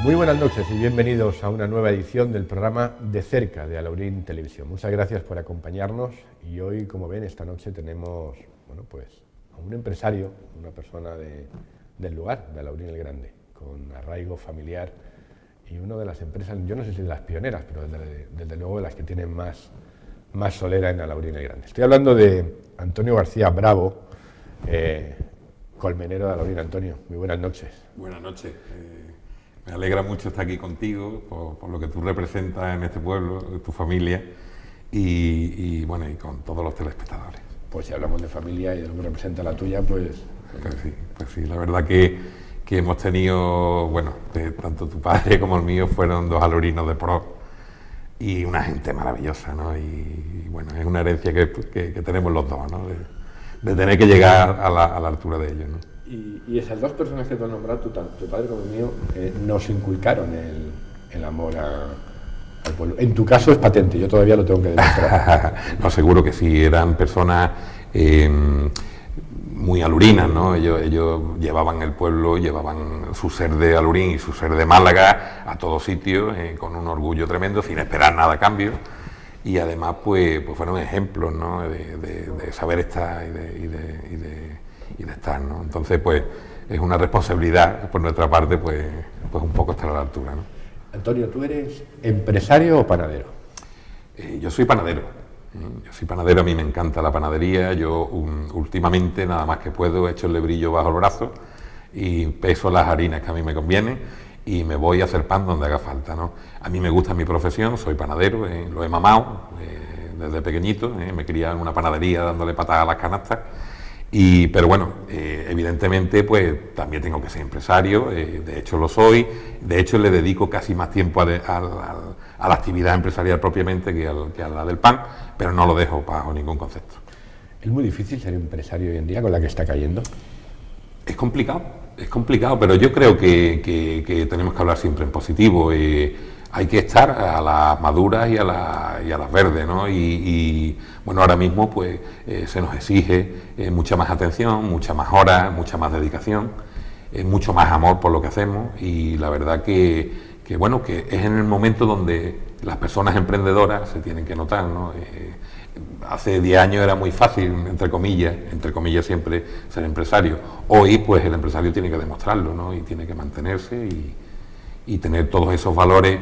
Muy buenas noches y bienvenidos a una nueva edición del programa De Cerca de Alaurín Televisión. Muchas gracias por acompañarnos y hoy, como ven, esta noche tenemos a un empresario, una persona del lugar, de Alaurín el Grande, con arraigo familiar y una de las empresas, yo no sé si de las pioneras, pero desde luego de las que tienen más solera en Alaurín el Grande. Estoy hablando de Antonio García Bravo, colmenero de Alaurín. Antonio, muy buenas noches. Buenas noches. Me alegra mucho estar aquí contigo por lo que tú representas en este pueblo, tu familia y con todos los telespectadores. Pues si hablamos de familia y de lo que representa la tuya, pues sí, la verdad que hemos tenido, tanto tu padre como el mío fueron dos alaurinos de pro y una gente maravillosa, ¿no? Y bueno, es una herencia que tenemos los dos, ¿no? De tener que llegar a la altura de ellos, ¿no? Y esas dos personas que tú has nombrado, tu padre como el mío, nos inculcaron el amor al pueblo. En tu caso es patente, yo todavía lo tengo que demostrar. No, seguro que sí, eran personas muy alurinas, ¿no? Ellos llevaban el pueblo, llevaban su ser de Alurín y su ser de Málaga a todos sitios, con un orgullo tremendo, sin esperar nada a cambio. Y además, pues fueron ejemplos, ¿no? de saber estar y de estar, ¿no? Entonces, pues es una responsabilidad por nuestra parte, pues un poco estar a la altura, ¿no? Antonio, ¿tú eres empresario o panadero? Yo soy panadero. A mí me encanta la panadería. Yo últimamente, nada más que puedo, he hecho el lebrillo bajo el brazo y peso las harinas que a mí me convienen y me voy a hacer pan donde haga falta, ¿no? A mí me gusta mi profesión, soy panadero, lo he mamado desde pequeñito, me crié en una panadería dándole patadas a las canastas. Pero bueno, evidentemente pues también tengo que ser empresario, de hecho lo soy, de hecho le dedico casi más tiempo a la actividad empresarial propiamente que a la del pan, pero no lo dejo bajo ningún concepto. ¿Es muy difícil ser empresario hoy en día con la que está cayendo? Es complicado, pero yo creo que tenemos que hablar siempre en positivo. Hay que estar a las maduras y a las verdes, ¿no? Y bueno, ahora mismo pues se nos exige mucha más atención, muchas más horas, mucha más dedicación, mucho más amor por lo que hacemos y la verdad que es en el momento donde las personas emprendedoras se tienen que notar, ¿no? Hace 10 años era muy fácil, entre comillas siempre, ser empresario. Hoy pues el empresario tiene que demostrarlo, ¿no? Y tiene que mantenerse y tener todos esos valores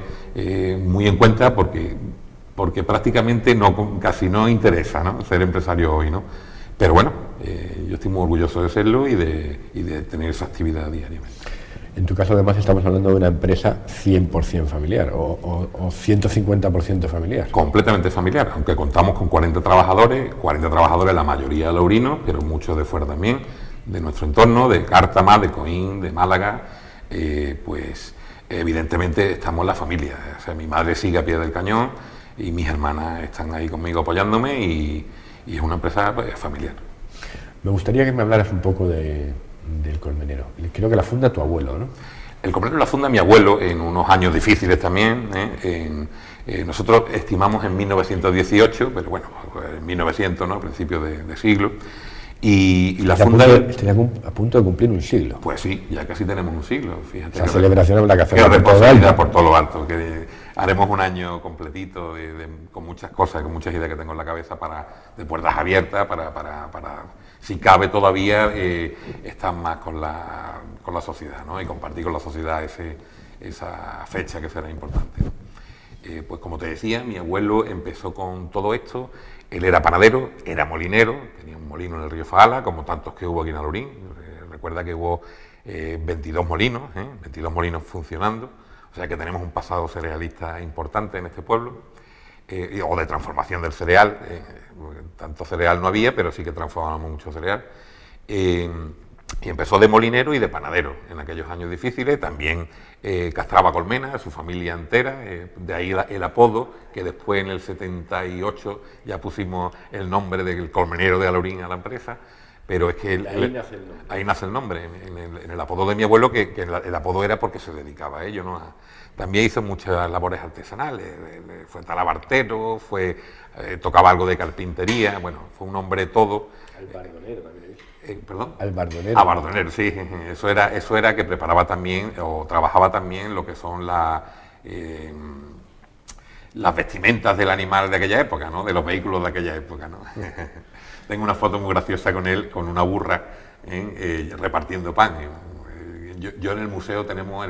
muy en cuenta porque prácticamente casi no interesa, ¿no? Ser empresario hoy, ¿no? Pero bueno, yo estoy muy orgulloso de serlo y de tener esa actividad diariamente. En tu caso, además, estamos hablando de una empresa 100% familiar o 150% familiar. Completamente familiar, aunque contamos con 40 trabajadores, la mayoría alaurinos, pero muchos de fuera también, de nuestro entorno, de Cártama, de Coín, de Málaga, pues evidentemente estamos la familia. O sea, mi madre sigue a pie del cañón y mis hermanas están ahí conmigo apoyándome y es una empresa familiar. Me gustaría que me hablaras un poco del colmenero. Creo que la funda tu abuelo, ¿no? El colmenero la funda mi abuelo en unos años difíciles también. Nosotros estimamos en 1918, pero bueno, en 1900, ¿no? A principios de siglo. Y la funda... Estaría a punto de cumplir un siglo. Pues sí, ya casi tenemos un siglo, fíjate. La celebración habrá que hacerla por todo lo alto, que haremos un año completito con muchas cosas, con muchas ideas que tengo en la cabeza de puertas abiertas, para si cabe todavía, estar más con la sociedad, ¿no? Y compartir con la sociedad esa fecha que será importante, ¿no? Pues como te decía, mi abuelo empezó con todo esto. Él era panadero, era molinero, tenía un molino en el río Faala, como tantos que hubo aquí en Alaurín. Recuerda que hubo 22 molinos funcionando, o sea que tenemos un pasado cerealista importante en este pueblo, o de transformación del cereal. Tanto cereal no había, pero sí que transformábamos mucho cereal. Y empezó de molinero y de panadero en aquellos años difíciles. También castraba colmenas, su familia entera, de ahí el apodo, que después en el 78 ya pusimos el nombre del colmenero de Alaurín a la empresa. Pero es que ahí nace el nombre, en el apodo de mi abuelo, que el apodo era porque se dedicaba a ello, ¿no? También hizo muchas labores artesanales, fue talabartero, tocaba algo de carpintería, bueno, fue un hombre todo. El bardonero también. ¿Perdón? Al bardonero. Ah, bardonero, sí. Eso era que preparaba también, o trabajaba también lo que son las vestimentas del animal de aquella época, ¿no? De los vehículos de aquella época, ¿no? Tengo una foto muy graciosa con él, con una burra, repartiendo pan. Yo en el museo tenemos,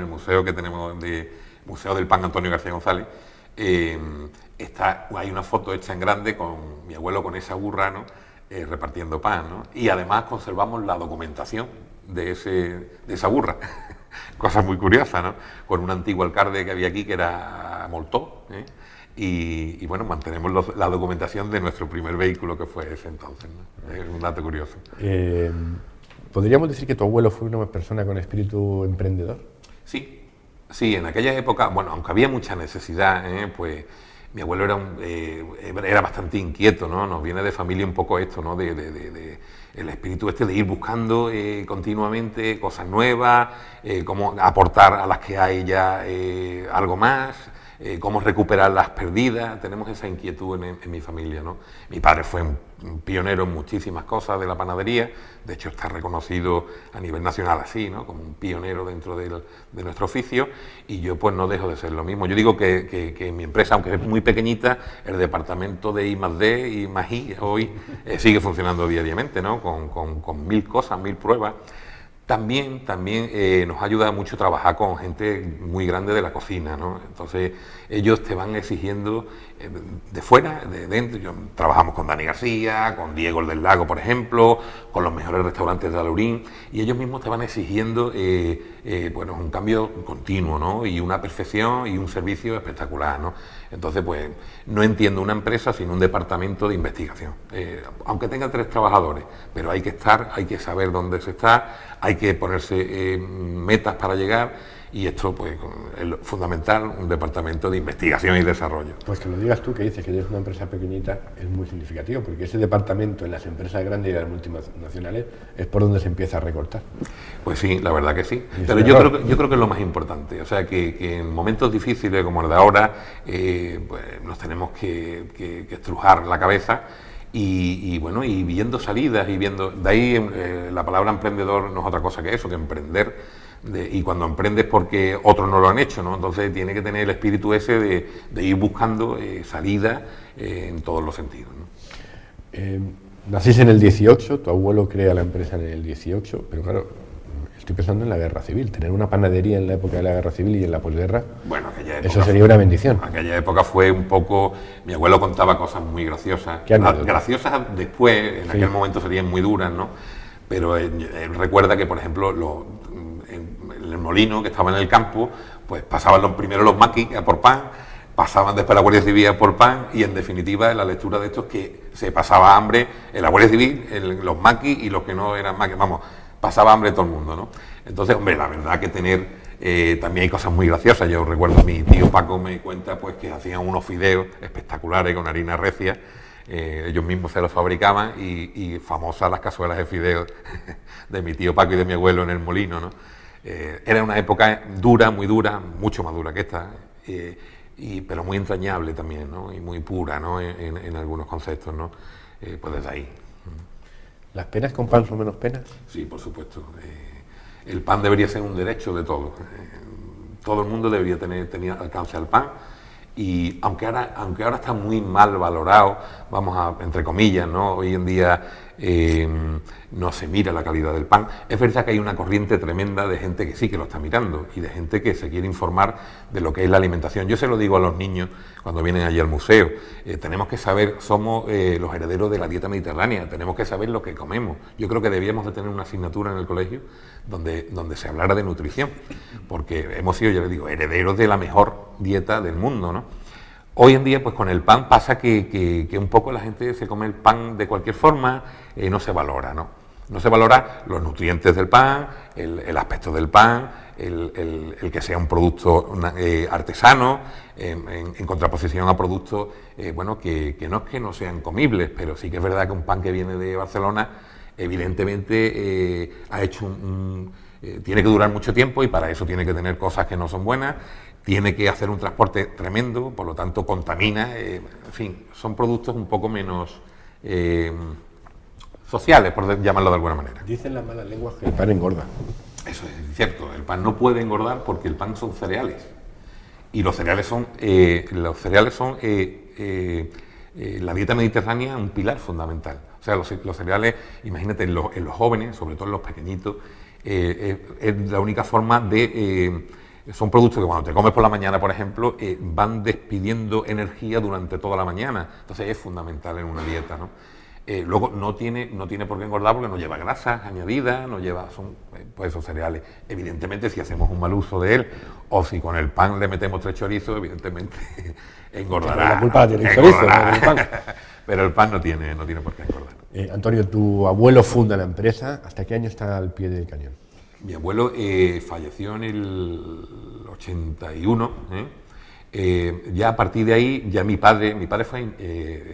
Museo del Pan Antonio García González, hay una foto hecha en grande con mi abuelo con esa burra, ¿no? Repartiendo pan, ¿no? Y además conservamos la documentación de esa burra. Cosa muy curiosa, ¿no? Con un antiguo alcalde que había aquí que era Moltó, y bueno, mantenemos la documentación de nuestro primer vehículo que fue ese entonces, ¿no? Es un dato curioso. ¿Podríamos decir que tu abuelo fue una persona con espíritu emprendedor? Sí, en aquella época, bueno, aunque había mucha necesidad, pues mi abuelo era bastante inquieto, ¿no? Nos viene de familia un poco esto, ¿no? El espíritu de ir buscando continuamente cosas nuevas, cómo aportar a las que hay ya algo más, cómo recuperar las perdidas. Tenemos esa inquietud en mi familia, ¿no? Mi padre fue un pionero en muchísimas cosas de la panadería, de hecho está reconocido a nivel nacional así, ¿no? Como un pionero dentro de nuestro oficio, y yo pues no dejo de ser lo mismo. Yo digo que mi empresa, aunque es muy pequeñita, el departamento de I+D y I+I hoy sigue funcionando diariamente, ¿no? Con 1000 cosas, 1000 pruebas. También nos ayuda mucho trabajar con gente muy grande de la cocina, ¿no? Entonces ellos te van exigiendo de fuera, de dentro. Trabajamos con Dani García, con Diego el del Lago, por ejemplo, con los mejores restaurantes de Alaurín, y ellos mismos te van exigiendo bueno, un cambio continuo, ¿no? Y una perfección y un servicio espectacular, ¿no? Entonces, pues, no entiendo una empresa sin un departamento de investigación. Aunque tenga 3 trabajadores, pero hay que estar, hay que saber dónde se está, hay que ponerse metas para llegar, y esto, pues, es fundamental, un departamento de investigación y desarrollo. Pues que lo digas tú, que dices que eres una empresa pequeñita, es muy significativo, porque ese departamento en las empresas grandes y las multinacionales es por donde se empieza a recortar. Pues sí, la verdad que sí. Pero yo creo que es lo más importante. O sea, que en momentos difíciles como el de ahora, pues nos tenemos que estrujar la cabeza y bueno, y viendo salidas y viendo... De ahí la palabra emprendedor no es otra cosa que eso, que emprender. Y cuando emprendes porque otros no lo han hecho, ¿no? Entonces tiene que tener el espíritu ese de ir buscando salidas en todos los sentidos, ¿no? Nacís en el 18, tu abuelo crea la empresa en el 18, pero claro, estoy pensando en la guerra civil. Tener una panadería en la época de la guerra civil y en la posguerra, bueno, eso sería una bendición. Aquella época fue un poco... Mi abuelo contaba cosas muy graciosas. Graciosas después, en aquel momento serían muy duras, ¿no? Pero él recuerda que, por ejemplo, el molino que estaba en el campo, pues pasaban primero los maquis a por pan, pasaban después la Guardia Civil a por pan, y en definitiva en la lectura de esto es que se pasaba hambre en la Guardia Civil, en los maquis y los que no eran maquis, vamos, pasaba hambre todo el mundo, ¿no? Entonces, hombre, la verdad que también hay cosas muy graciosas. Yo recuerdo a mi tío Paco me cuenta pues que hacían unos fideos espectaculares con harina recia. Ellos mismos se los fabricaban y famosas las cazuelas de fideos de mi tío Paco y de mi abuelo en el molino, ¿no? Era una época dura, muy dura, mucho más dura que esta, pero muy entrañable también, ¿no? Y muy pura, ¿no? En algunos conceptos, ¿no? Pues desde ahí. ¿Las penas con pan son menos penas? Sí, por supuesto. El pan debería ser un derecho de todos. Todo el mundo debería tener alcance al pan. Y aunque ahora está muy mal valorado, vamos a, entre comillas, ¿no? Hoy en día no se mira la calidad del pan. Es verdad que hay una corriente tremenda de gente que sí que lo está mirando y de gente que se quiere informar de lo que es la alimentación. Yo se lo digo a los niños cuando vienen allí al museo. Tenemos que saber, somos los herederos de la dieta mediterránea, tenemos que saber lo que comemos. Yo creo que debíamos de tener una asignatura en el colegio donde se hablara de nutrición, porque hemos sido, ya les digo, herederos de la mejor dieta del mundo, ¿no? Hoy en día, pues con el pan pasa que un poco la gente se come el pan de cualquier forma, no se valora, ¿no? No se valora los nutrientes del pan, el aspecto del pan, el que sea un producto artesano, en contraposición a productos, bueno, que no es que no sean comibles, pero sí que es verdad que un pan que viene de Barcelona, evidentemente ha hecho tiene que durar mucho tiempo y para eso tiene que tener cosas que no son buenas, tiene que hacer un transporte tremendo, por lo tanto contamina, en fin, son productos un poco menos sociales, por llamarlo de alguna manera. Dicen las malas lenguas que el pan engorda. Eso es cierto, el pan no puede engordar porque el pan son cereales. Y los cereales son, la dieta mediterránea un pilar fundamental. O sea, los cereales, imagínate, en los jóvenes, sobre todo en los pequeñitos, es la única forma de... son productos que cuando te comes por la mañana, por ejemplo, van despidiendo energía durante toda la mañana. Entonces es fundamental en una dieta, ¿no? Luego no tiene por qué engordar porque no lleva grasas añadidas, son pues esos cereales. Evidentemente, si hacemos un mal uso de él, o si con el pan le metemos 3 chorizos, evidentemente engordará. Pero la culpa la tiene el chorizo, no el pan. Pero el pan no tiene por qué engordar. Antonio, tu abuelo funda la empresa. ¿Hasta qué año está al pie del cañón? Mi abuelo falleció en el 81. Ya a partir de ahí, ya mi padre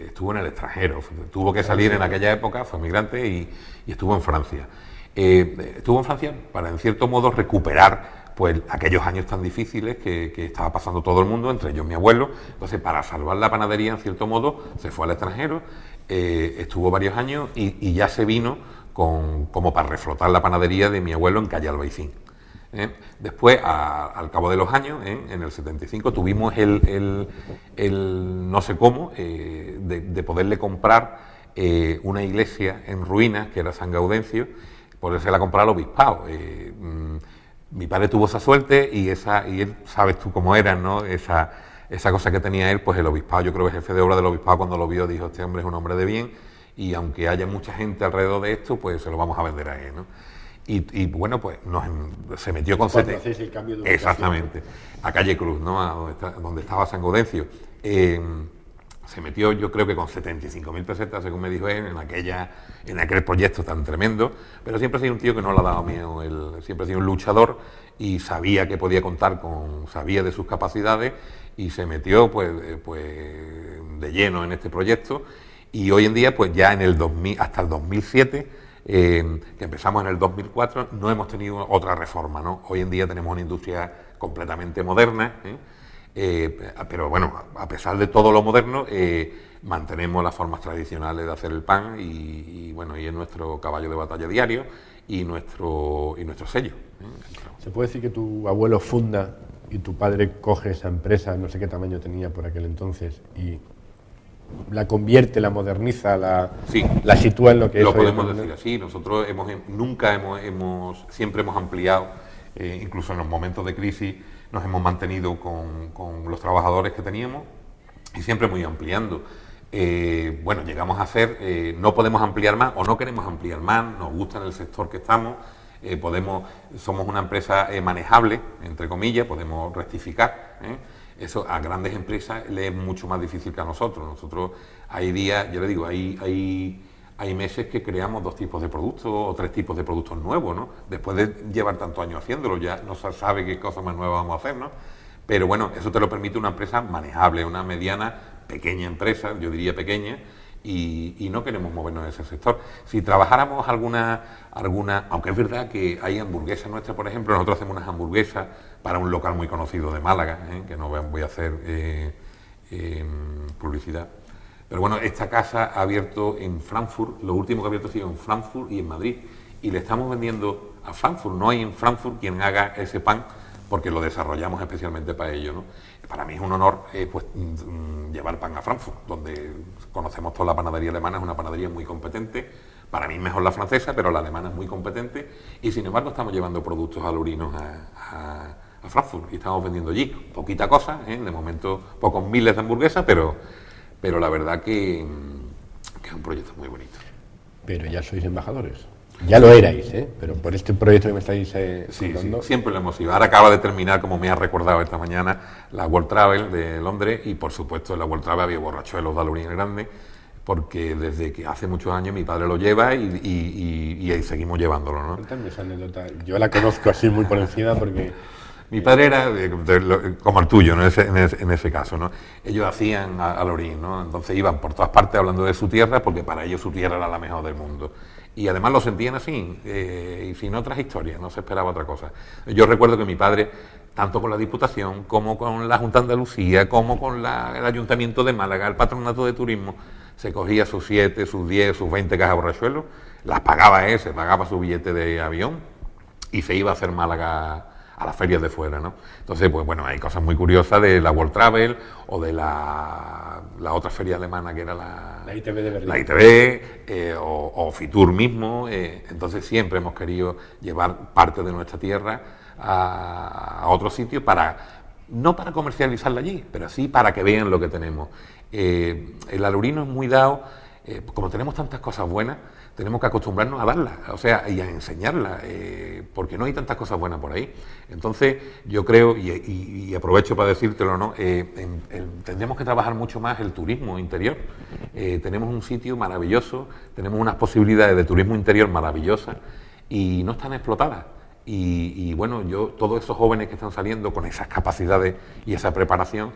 estuvo en el extranjero, tuvo que salir en aquella época, fue migrante y estuvo en Francia. Estuvo en Francia para, en cierto modo, recuperar pues aquellos años tan difíciles que estaba pasando todo el mundo, entre ellos mi abuelo. Entonces, para salvar la panadería, en cierto modo, se fue al extranjero, estuvo varios años y ya se vino como para reflotar la panadería de mi abuelo en calle Albaicín. Después, al cabo de los años, en el 75, tuvimos el no sé cómo de poderle comprar una iglesia en ruinas, que era San Gaudencio, poderse la comprar al obispado. Mi padre tuvo esa suerte y él, sabes tú cómo era, ¿no? Esa cosa que tenía él, pues el obispado, yo creo que el jefe de obra del obispado, cuando lo vio, dijo: este hombre es un hombre de bien y aunque haya mucha gente alrededor de esto, pues se lo vamos a vender a él, ¿no? Y bueno, pues se metió con el cambio de exactamente, a Calle Cruz, ¿no? Donde estaba San Gaudencio. Se metió, yo creo que con 75.000 pesetas, según me dijo él, en aquel proyecto tan tremendo, pero siempre ha sido un tío que no le ha dado miedo, él siempre ha sido un luchador y sabía que podía contar sabía de sus capacidades y se metió pues de lleno en este proyecto. Y hoy en día, pues ya en el 2000, hasta el 2007, que empezamos en el 2004, no hemos tenido otra reforma, ¿no? Hoy en día tenemos una industria completamente moderna, pero bueno, a pesar de todo lo moderno, mantenemos las formas tradicionales de hacer el pan y bueno, y es nuestro caballo de batalla diario y nuestro sello. ¿Se puede decir que tu abuelo funda y tu padre coge esa empresa, no sé qué tamaño tenía por aquel entonces, y la convierte, la moderniza, la sitúa en lo que es? Lo podemos decir así. Nosotros siempre hemos ampliado, incluso en los momentos de crisis nos hemos mantenido con los trabajadores que teníamos y siempre muy ampliando. Bueno, llegamos a hacer, no podemos ampliar más o no queremos ampliar más, nos gusta en el sector que estamos, somos una empresa manejable, entre comillas, podemos rectificar, Eso a grandes empresas le es mucho más difícil que a nosotros. Nosotros hay días, yo le digo, hay meses que creamos 2 tipos de productos o 3 tipos de productos nuevos, ¿no? Después de llevar tantos años haciéndolo, ya no se sabe qué cosas más nuevas vamos a hacer, ¿no? Pero bueno, eso te lo permite una empresa manejable, una mediana, pequeña empresa, yo diría pequeña, y no queremos movernos en ese sector. Si trabajáramos alguna, aunque es verdad que hay hamburguesas nuestras, por ejemplo, nosotros hacemos unas hamburguesas para un local muy conocido de Málaga, que no voy a hacer publicidad. Pero bueno, esta casa ha abierto en Frankfurt, lo último que ha abierto ha sido en Frankfurt y en Madrid, y le estamos vendiendo a Frankfurt. No hay en Frankfurt quien haga ese pan, porque lo desarrollamos especialmente para ello, ¿no? Para mí es un honor llevar pan a Frankfurt, donde conocemos toda la panadería alemana, es una panadería muy competente. Para mí mejor la francesa, pero la alemana es muy competente, y sin embargo estamos llevando productos alurinos a Frankfurt y estamos vendiendo allí. Poquita cosa, de momento pocos miles de hamburguesas, pero la verdad que es un proyecto muy bonito. Pero ya sois embajadores. Ya lo erais, pero por este proyecto que me estáis contando. Sí, siempre lo hemos sido. Ahora acaba de terminar, como me ha recordado esta mañana, la World Travel de Londres, y por supuesto en la World Travel había borrachuelos de alurín grande, porque desde que hace muchos años mi padre lo lleva y ahí seguimos llevándolo, ¿no? Cuéntame esa anécdota. Yo la conozco así muy por encima porque... Mi padre era como el tuyo, ¿no? en ese caso, ¿no? Ellos hacían alurín, ¿no? Entonces iban por todas partes hablando de su tierra, porque para ellos su tierra era la mejor del mundo. Y además lo sentían así, y sin otras historias, no se esperaba otra cosa. Yo recuerdo que mi padre, tanto con la Diputación, como con la Junta de Andalucía, como con el Ayuntamiento de Málaga, el Patronato de Turismo, se cogía sus 7, sus 10, sus 20 cajas de borrachuelos, las pagaba él, se pagaba su billete de avión y se iba a hacer Málaga a las ferias de fuera, ¿no? Entonces, pues bueno, hay cosas muy curiosas de la World Travel o de la otra feria alemana que era la ITB de Berlín. La ITB o Fitur mismo. Entonces siempre hemos querido llevar parte de nuestra tierra a otros sitios no para comercializarla allí, pero sí para que vean lo que tenemos. El alurino es muy dado, como tenemos tantas cosas buenas, tenemos que acostumbrarnos a darlas, o sea, y a enseñarlas, porque no hay tantas cosas buenas por ahí. Entonces, yo creo, y aprovecho para decírtelo, ¿no? Tendríamos que trabajar mucho más el turismo interior. Tenemos un sitio maravilloso, tenemos unas posibilidades de turismo interior maravillosas y no están explotadas. Y bueno, todos esos jóvenes que están saliendo con esas capacidades y esa preparación,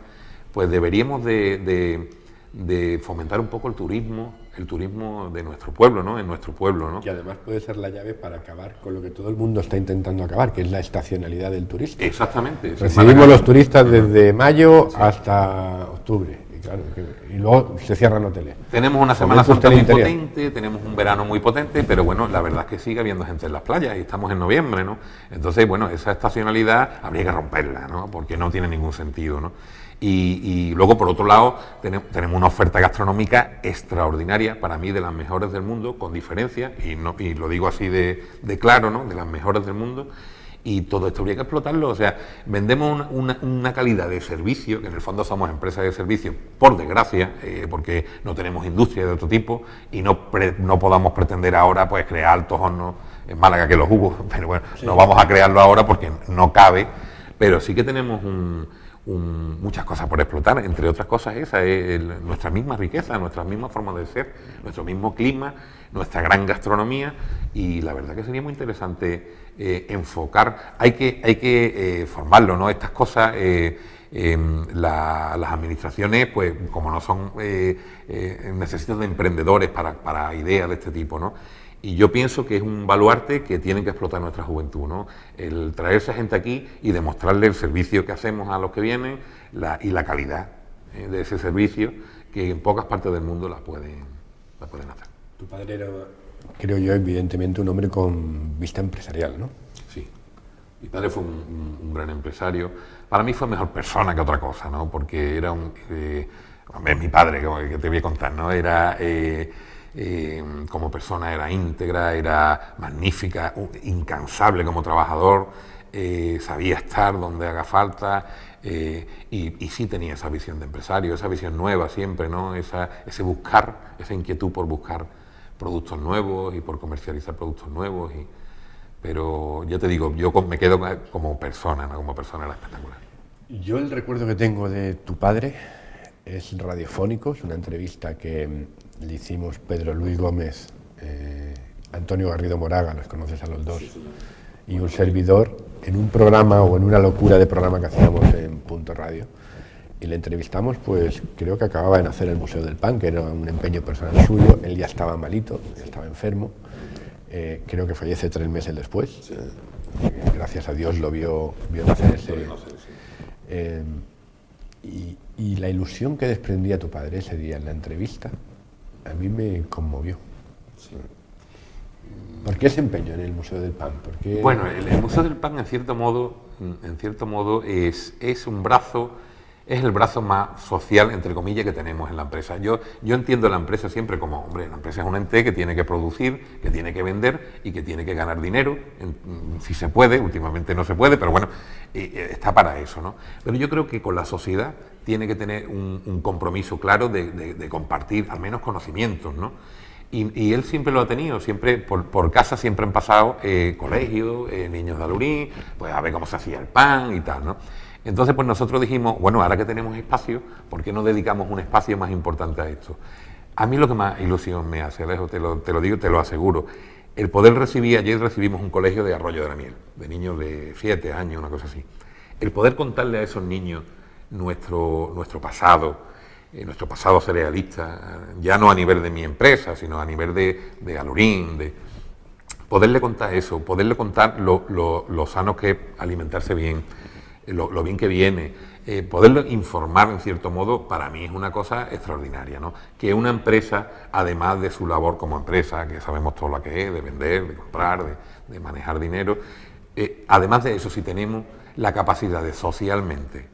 pues deberíamos de fomentar un poco el turismo de nuestro pueblo, ¿no? En nuestro pueblo, ¿no? Y además puede ser la llave para acabar con lo que todo el mundo está intentando acabar, que es la estacionalidad del turista. Exactamente. Recibimos los turistas desde mayo hasta octubre. Y claro, y luego se cierran hoteles. Tenemos una Semana Santa muy potente, tenemos un verano muy potente, pero bueno, la verdad es que sigue habiendo gente en las playas y estamos en noviembre, ¿no? Entonces, bueno, esa estacionalidad habría que romperla, ¿no? Porque no tiene ningún sentido, ¿no? Y luego, por otro lado, tenemos una oferta gastronómica extraordinaria, para mí de las mejores del mundo, con diferencia, y lo digo así de claro, ¿no? De las mejores del mundo, y todo esto habría que explotarlo. O sea, vendemos una calidad de servicio, que en el fondo somos empresas de servicio, por desgracia, porque no tenemos industria de otro tipo, y no podamos pretender ahora pues crear altos hornos en Málaga, que los hubo, pero bueno, sí, no vamos a crearlo ahora porque no cabe, pero sí que tenemos muchas cosas por explotar, entre otras cosas esa es nuestra misma riqueza, nuestra misma forma de ser, nuestro mismo clima, nuestra gran gastronomía, y la verdad que sería muy interesante enfocar, hay que formarlo, ¿no? Estas cosas, las administraciones, pues como no son, necesitan de emprendedores para ideas de este tipo, ¿no? Y yo pienso que es un baluarte que tienen que explotar nuestra juventud, ¿no? El traerse gente aquí y demostrarle el servicio que hacemos a los que vienen y la calidad de ese servicio, que en pocas partes del mundo la pueden hacer. Tu padre era, creo yo, evidentemente un hombre con vista empresarial, ¿no? Sí. Mi padre fue un gran empresario. Para mí fue mejor persona que otra cosa, ¿no? Porque era es mi padre, que te voy a contar, ¿no? Era... como persona era íntegra, era magnífica, incansable como trabajador, sabía estar donde haga falta, y sí tenía esa visión de empresario, esa visión nueva siempre, ¿no? Ese buscar, esa inquietud por buscar productos nuevos y por comercializar productos nuevos. Pero ya te digo, yo me quedo como persona, ¿no? Como persona era espectacular. Yo el recuerdo que tengo de tu padre es radiofónico, es una entrevista que le hicimos Pedro Luis Gómez, Antonio Garrido Moraga, los conoces a los dos, y un servidor, en un programa o en una locura de programa que hacíamos en Punto Radio, y le entrevistamos, pues creo que acababa de nacer el Museo del Pan, que era un empeño personal suyo, él ya estaba malito, ya estaba enfermo, creo que fallece 3 meses después, sí. Gracias a Dios lo vio nacer ese... Y la ilusión que desprendía tu padre ese día en la entrevista, a mí me conmovió. Sí. ¿Por qué ese empeño en el Museo del Pan? Bueno, el Museo del Pan, en cierto modo es un brazo, es el brazo más social, entre comillas, que tenemos en la empresa. Yo entiendo la empresa siempre como, hombre, la empresa es un ente que tiene que producir, que tiene que vender y que tiene que ganar dinero, si se puede, últimamente no se puede, pero bueno, está para eso, ¿no? Pero yo creo que con la sociedad tiene que tener un compromiso claro de compartir al menos conocimientos, ¿no? Y él siempre lo ha tenido, siempre por casa siempre han pasado colegios, niños de Alurín, pues a ver cómo se hacía el pan y tal, ¿no? Entonces pues nosotros dijimos, bueno, ahora que tenemos espacio, ¿por qué no dedicamos un espacio más importante a esto? A mí lo que más ilusión me hace, Alejo, te lo digo, te lo aseguro, el poder recibir, ayer recibimos un colegio de Arroyo de la Miel, de niños de 7 años, una cosa así, el poder contarle a esos niños nuestro pasado, nuestro pasado cerealista, ya no a nivel de mi empresa, sino a nivel de Alurín, poderle contar eso, poderle contar lo sano que es alimentarse bien, lo bien que viene. Poderlo informar, en cierto modo, para mí es una cosa extraordinaria, ¿no? Que una empresa, además de su labor como empresa, que sabemos todo lo que es, de vender, de comprar, de manejar dinero, además de eso, si tenemos la capacidad de socialmente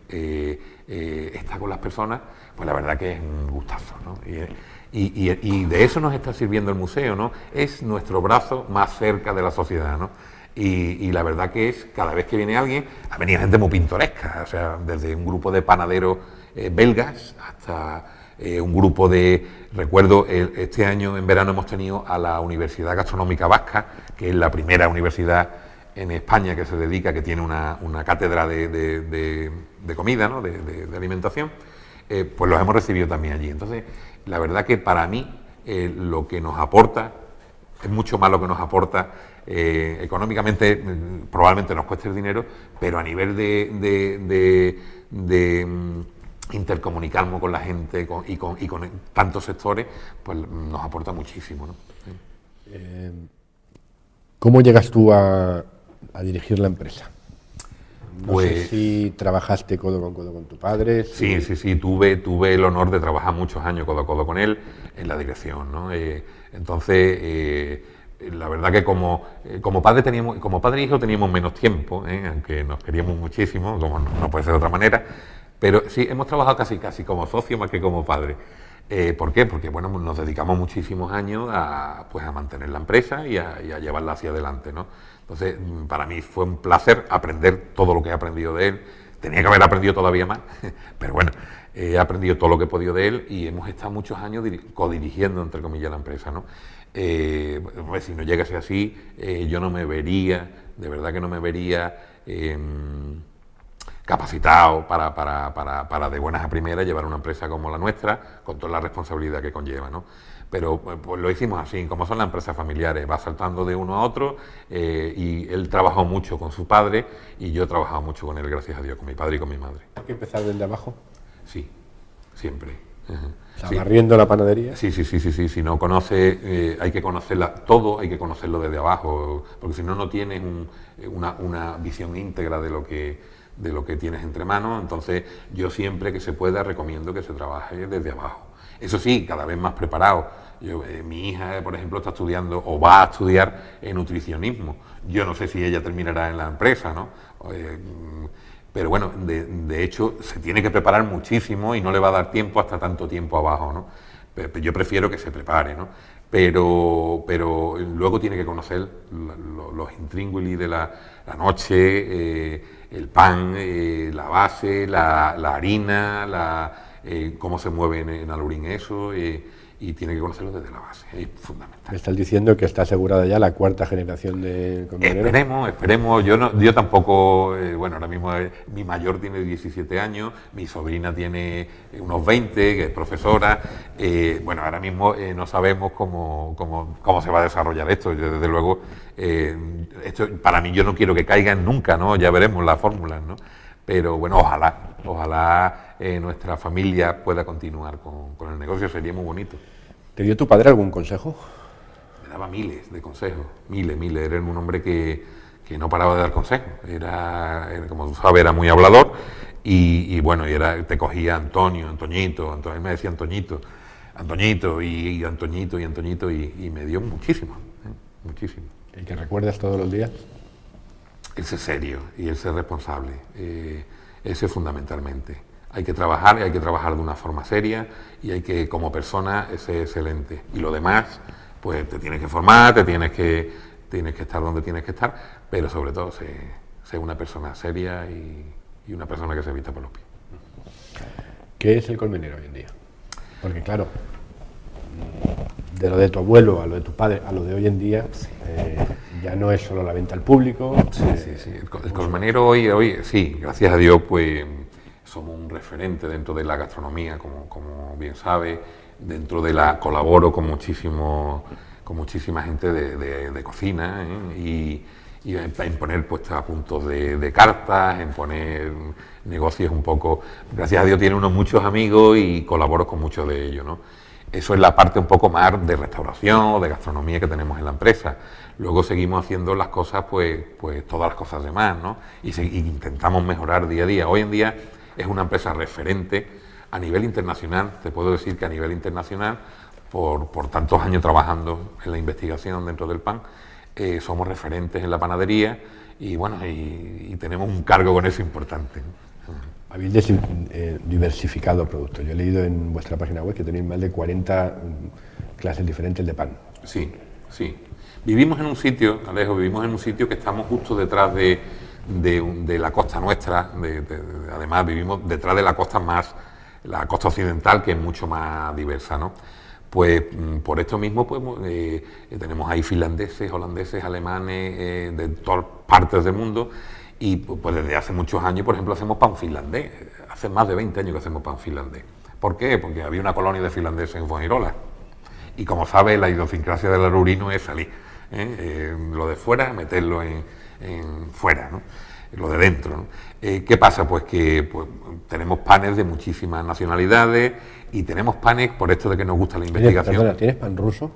estar con las personas, pues la verdad que es un gustazo, ¿no? Y de eso nos está sirviendo el museo, ¿no? Es nuestro brazo más cerca de la sociedad, ¿no? Y la verdad que es, cada vez que viene alguien, ha venido gente muy pintoresca, o sea, desde un grupo de panaderos belgas hasta un grupo de, recuerdo, este año en verano hemos tenido a la Universidad Gastronómica Vasca, que es la primera universidad en España que se dedica, que tiene una cátedra de comida, ¿no? de alimentación, pues los hemos recibido también allí. Entonces, la verdad que para mí lo que nos aporta es mucho más lo que nos aporta. Económicamente probablemente nos cueste el dinero, pero a nivel de intercomunicarnos con la gente y con tantos sectores, pues nos aporta muchísimo, ¿no? ¿Cómo llegas tú a dirigir la empresa? No Pues, sé si trabajaste codo con tu padre. Sí, tuve el honor de trabajar muchos años codo a codo con él en la dirección, ¿no? Entonces, la verdad que como padre e hijo teníamos menos tiempo, aunque nos queríamos muchísimo, como no puede ser de otra manera, pero sí, hemos trabajado casi como socio más que como padre. ¿Por qué? Porque bueno, nos dedicamos muchísimos años a mantener la empresa y a llevarla hacia adelante, ¿no? Entonces, para mí fue un placer aprender todo lo que he aprendido de él. Tenía que haber aprendido todavía más, pero bueno, he aprendido todo lo que he podido de él y hemos estado muchos años codirigiendo, entre comillas, la empresa, ¿no? Pues si no llegase así, yo no me vería, de verdad que no me vería capacitado para de buenas a primeras llevar una empresa como la nuestra, con toda la responsabilidad que conlleva, ¿no? Pero pues lo hicimos así, como son las empresas familiares, va saltando de uno a otro, y él trabajó mucho con su padre y yo he trabajado mucho con él, gracias a Dios, con mi padre y con mi madre. ¿Hay que empezar desde abajo? Sí, siempre. O sea, barriendo la panadería. Sí. Si no conoce, hay que conocerla todo, hay que conocerlo desde abajo, porque si no, no tienes una visión íntegra de lo que tienes entre manos. Entonces, yo siempre que se pueda recomiendo que se trabaje desde abajo. Eso sí, cada vez más preparado. Mi hija, por ejemplo, está estudiando o va a estudiar nutricionismo. Yo no sé si ella terminará en la empresa, ¿no? Pero bueno, de hecho, se tiene que preparar muchísimo y no le va a dar tiempo hasta tanto tiempo abajo, ¿no? Yo prefiero que se prepare, ¿no? Pero luego tiene que conocer los intríngulis de la noche, el pan, la base, la harina, cómo se mueve en Alurín eso, y tiene que conocerlo desde la base, es fundamental. Me estás diciendo que está asegurada ya la cuarta generación de comideros. Esperemos. Yo tampoco, bueno, ahora mismo mi mayor tiene 17 años, mi sobrina tiene unos 20, que es profesora. Bueno, ahora mismo no sabemos cómo se va a desarrollar esto. Yo, desde luego, esto para mí, yo no quiero que caigan nunca, ¿no? Ya veremos las fórmulas, ¿no? Pero bueno, ojalá nuestra familia pueda continuar con el negocio, sería muy bonito. ¿Te dio tu padre algún consejo? Me daba miles de consejos, miles. Era un hombre que no paraba de dar consejos. Era, como tú sabes, era muy hablador y bueno, te cogía Antoñito, él me decía Antoñito y me dio muchísimo. ¿Y que recuerdas todos los días? El ser serio y el ser responsable, ese fundamentalmente. Hay que trabajar de una forma seria y hay que, como persona, ser excelente. Y lo demás, pues te tienes que formar, tienes que estar donde tienes que estar, pero sobre todo ser una persona seria y una persona que se vista por los pies. ¿Qué es el colmenero hoy en día? Porque claro, de lo de tu abuelo a lo de tu padre a lo de hoy en día, ya no es solo la venta al público. Sí. El colmenero hoy, sí, gracias a Dios, pues somos un referente dentro de la gastronomía, como bien sabe, colaboro con muchísima gente de cocina, y en poner puestos a puntos de cartas, en poner negocios un poco. Gracias a Dios tiene uno muchos amigos y colaboro con muchos de ellos, ¿no? Eso es la parte un poco más de restauración o de gastronomía que tenemos en la empresa. Luego seguimos haciendo las cosas, pues todas las cosas demás, ¿no? Y intentamos mejorar día a día. Hoy en día es una empresa referente a nivel internacional. Te puedo decir que a nivel internacional, por tantos años trabajando en la investigación dentro del pan, somos referentes en la panadería y bueno, y tenemos un cargo con eso importante, ¿no? Habéis diversificado productos. Yo he leído en vuestra página web que tenéis más de 40 clases diferentes de pan. Sí, sí. Vivimos en un sitio, Alejo, que estamos justo detrás de la costa nuestra. Además, vivimos detrás de la costa occidental, que es mucho más diversa, ¿no? Pues por esto mismo pues, tenemos ahí finlandeses, holandeses, alemanes, de todas partes del mundo. Y pues desde hace muchos años, por ejemplo, hacemos pan finlandés. Hace más de 20 años que hacemos pan finlandés. ¿Por qué? Porque había una colonia de finlandeses en Fuengirola. Y como sabes, la idiosincrasia del alurino es salir. Lo de fuera, meterlo en fuera, ¿no? Lo de dentro, ¿no? ¿Qué pasa? Pues que tenemos panes de muchísimas nacionalidades y tenemos panes, por esto de que nos gusta la investigación. Perdona, ¿tienes pan ruso?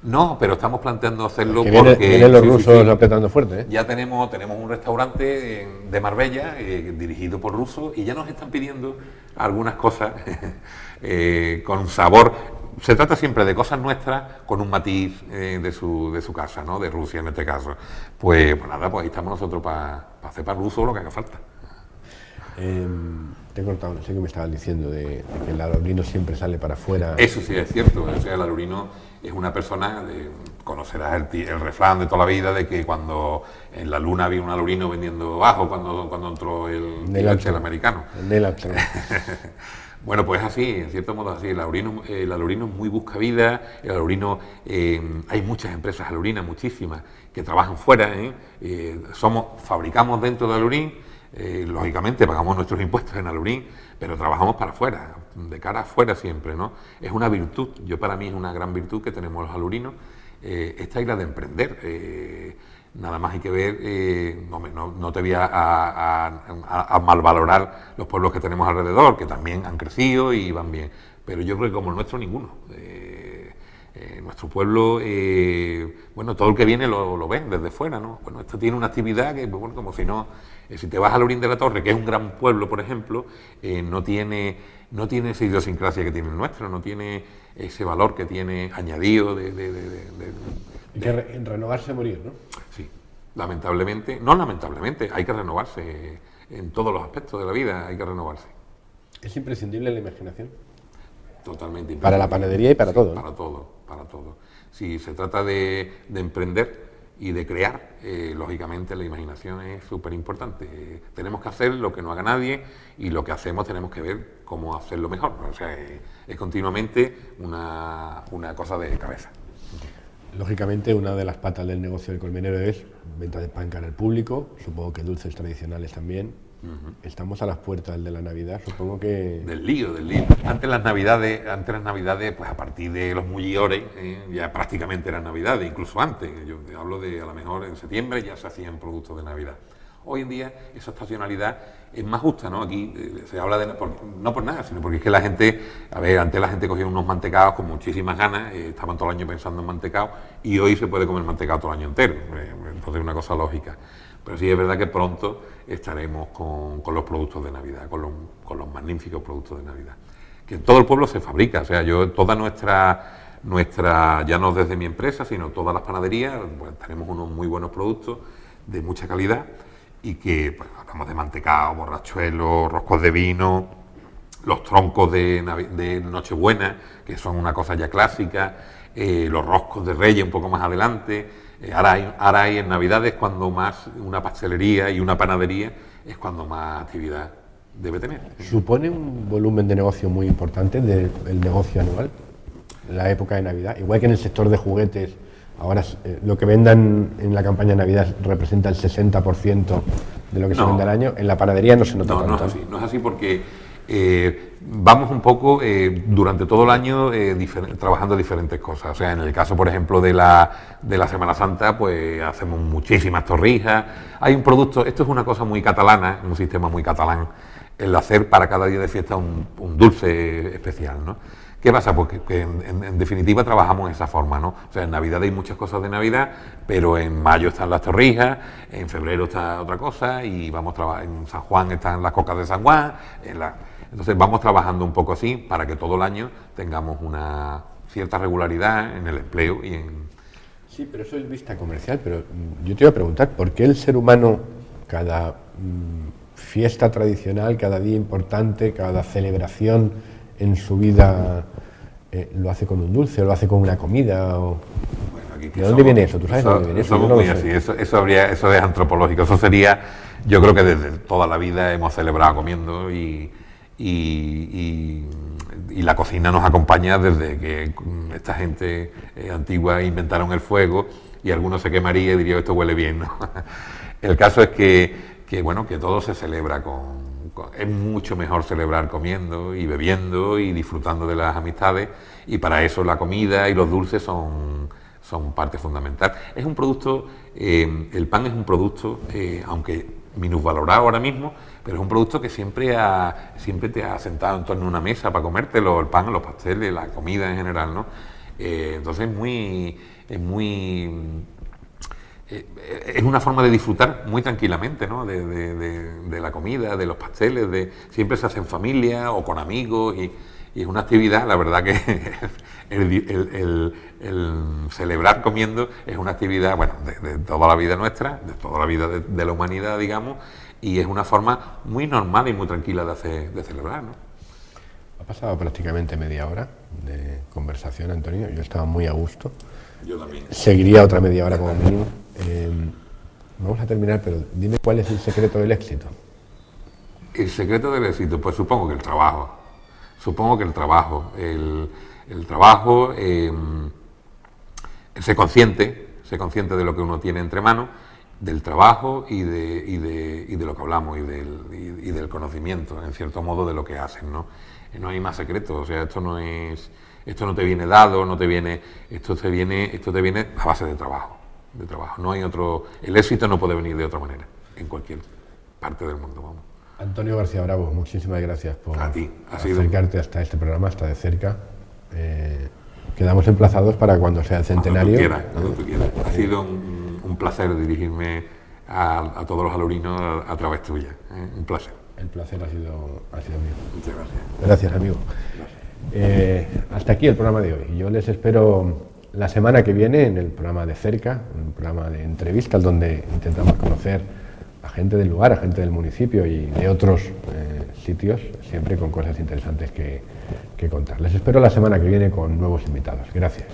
No, pero estamos planteando hacerlo porque... Vienen los rusos apretando fuerte, ¿eh? Ya tenemos un restaurante de Marbella dirigido por rusos y ya nos están pidiendo algunas cosas con sabor. Se trata siempre de cosas nuestras con un matiz de su casa, ¿no? De Rusia en este caso. Pues nada, pues ahí estamos nosotros para hacer pan ruso lo que haga falta. Te he cortado, no sé qué me estabas diciendo de que el alurino siempre sale para afuera. Eso sí es cierto, o sea, el alurino es una persona, conocerás el refrán de toda la vida de que cuando en la luna había un alurino vendiendo ajo cuando entró el americano. Bueno, pues así, en cierto modo así, el alurino es muy buscavida, el alurino, hay muchas empresas alurinas, muchísimas, que trabajan fuera, fabricamos dentro de alurín, lógicamente pagamos nuestros impuestos en alurín, pero trabajamos para afuera, de cara afuera siempre, ¿no? Es una virtud, para mí es una gran virtud que tenemos los alurinos, esta isla de emprender. Nada más hay que ver, no te voy a malvalorar los pueblos que tenemos alrededor, que también han crecido y van bien, pero yo creo que como el nuestro ninguno. Nuestro pueblo, bueno, todo el que viene lo ve desde fuera, ¿no? Bueno, esto tiene una actividad que, bueno, como si no, si te vas a Lorín de la Torre, que es un gran pueblo, por ejemplo, no tiene esa idiosincrasia que tiene el nuestro, no tiene ese valor que tiene añadido Hay que renovarse, morir, ¿no? Sí, lamentablemente, hay que renovarse en todos los aspectos de la vida, hay que renovarse. ¿Es imprescindible la imaginación? Totalmente imprescindible. Para la panadería y para todo, ¿no? Para todo. Si se trata de emprender y de crear, lógicamente la imaginación es súper importante. Tenemos que hacer lo que no haga nadie y lo que hacemos tenemos que ver cómo hacerlo mejor. O sea, es continuamente una cosa de cabeza. Lógicamente, una de las patas del negocio del colmenero es venta de pan cara al público, supongo que dulces tradicionales también. Estamos a las puertas de la Navidad, supongo que... Del lío. Antes las Navidades, pues a partir de los mullidores, ya prácticamente eran Navidades, incluso antes. Yo hablo de, a lo mejor en septiembre ya se hacían productos de Navidad. Hoy en día esa estacionalidad es más justa, ¿no? Aquí se habla no por nada, sino porque es que la gente, antes la gente cogía unos mantecados con muchísimas ganas, estaban todo el año pensando en mantecado y hoy se puede comer mantecado todo el año entero. Entonces es una cosa lógica. Pero sí es verdad que pronto estaremos con los productos de Navidad, con los magníficos productos de Navidad. Que en todo el pueblo se fabrica, o sea, toda nuestra, ya no desde mi empresa, sino todas las panaderías, pues tenemos unos muy buenos productos de mucha calidad y que, pues, hablamos de mantecao, borrachuelos, roscos de vino, los troncos de Nochebuena, que son una cosa ya clásica, los roscos de Reyes un poco más adelante. Ahora hay en Navidades cuando más una pastelería y una panadería es cuando más actividad debe tener. ¿Supone un volumen de negocio muy importante del negocio anual, la época de Navidad? Igual que en el sector de juguetes, ahora lo que vendan en la campaña de Navidad representa el 60% de lo que se vende al año, en la panadería no se nota tanto. No es así porque vamos un poco durante todo el año trabajando diferentes cosas. O sea, en el caso, por ejemplo, de la Semana Santa, pues hacemos muchísimas torrijas. Hay un producto, esto es una cosa muy catalana, un sistema muy catalán, el hacer para cada día de fiesta un dulce especial, ¿no? ¿Qué pasa? Pues que en definitiva trabajamos de esa forma, ¿no? O sea, en Navidad hay muchas cosas de Navidad, pero en mayo están las torrijas, en febrero está otra cosa, y en San Juan están las cocas de San Juan. Entonces vamos trabajando un poco así para que todo el año tengamos una cierta regularidad en el empleo y en... Sí, pero eso es vista comercial, pero yo te iba a preguntar, ¿por qué el ser humano, cada fiesta tradicional, cada día importante, cada celebración en su vida, lo hace con un dulce, o lo hace con una comida? Bueno, ¿de dónde viene eso? ¿Tú sabes de dónde viene eso? Somos muy así, eso es antropológico, eso sería, yo creo que desde toda la vida hemos celebrado comiendo y la cocina nos acompaña desde que esta gente antigua inventaron el fuego y alguno se quemaría y diría esto huele bien, ¿no? El caso es que bueno, que todo se celebra es mucho mejor celebrar comiendo y bebiendo y disfrutando de las amistades, y para eso la comida y los dulces son parte fundamental. Es un producto, el pan es un producto, aunque minusvalorado ahora mismo, pero es un producto que siempre te ha sentado en torno a una mesa para comértelo, el pan, los pasteles, la comida en general, ¿no? Entonces es una forma de disfrutar muy tranquilamente, ¿no? de la comida, de los pasteles, siempre se hace en familia o con amigos, y es una actividad, la verdad que el celebrar comiendo es una actividad, bueno, de toda la vida nuestra, de toda la vida de la humanidad, digamos, y es una forma muy normal y muy tranquila de celebrar, ¿no? Ha pasado prácticamente media hora de conversación, Antonio, yo estaba muy a gusto. Yo también. Seguiría otra media hora como mínimo. Vamos a terminar, pero dime cuál es el secreto del éxito. El secreto del éxito, pues supongo que el trabajo. El trabajo, ser consciente de lo que uno tiene entre manos, del trabajo y de lo que hablamos y del conocimiento, en cierto modo, de lo que hacen, ¿no? No hay más secreto, o sea, esto no te viene dado, esto te viene a base de trabajo. No hay otro, el éxito no puede venir de otra manera, en cualquier parte del mundo, vamos. Antonio García Bravo, muchísimas gracias por acercarte hasta este programa, hasta de cerca. Quedamos emplazados para cuando sea el centenario. Cuando tú quieras. Ha sido un placer dirigirme a todos los alurinos a través tuya. Un placer. El placer ha sido mío. Muchas gracias. Gracias, amigo. Gracias. Hasta aquí el programa de hoy. Yo les espero la semana que viene en el programa de cerca, un programa de entrevistas donde intentamos conocer a gente del lugar, a gente del municipio y de otros sitios, siempre con cosas interesantes que contar. Les espero la semana que viene con nuevos invitados. Gracias.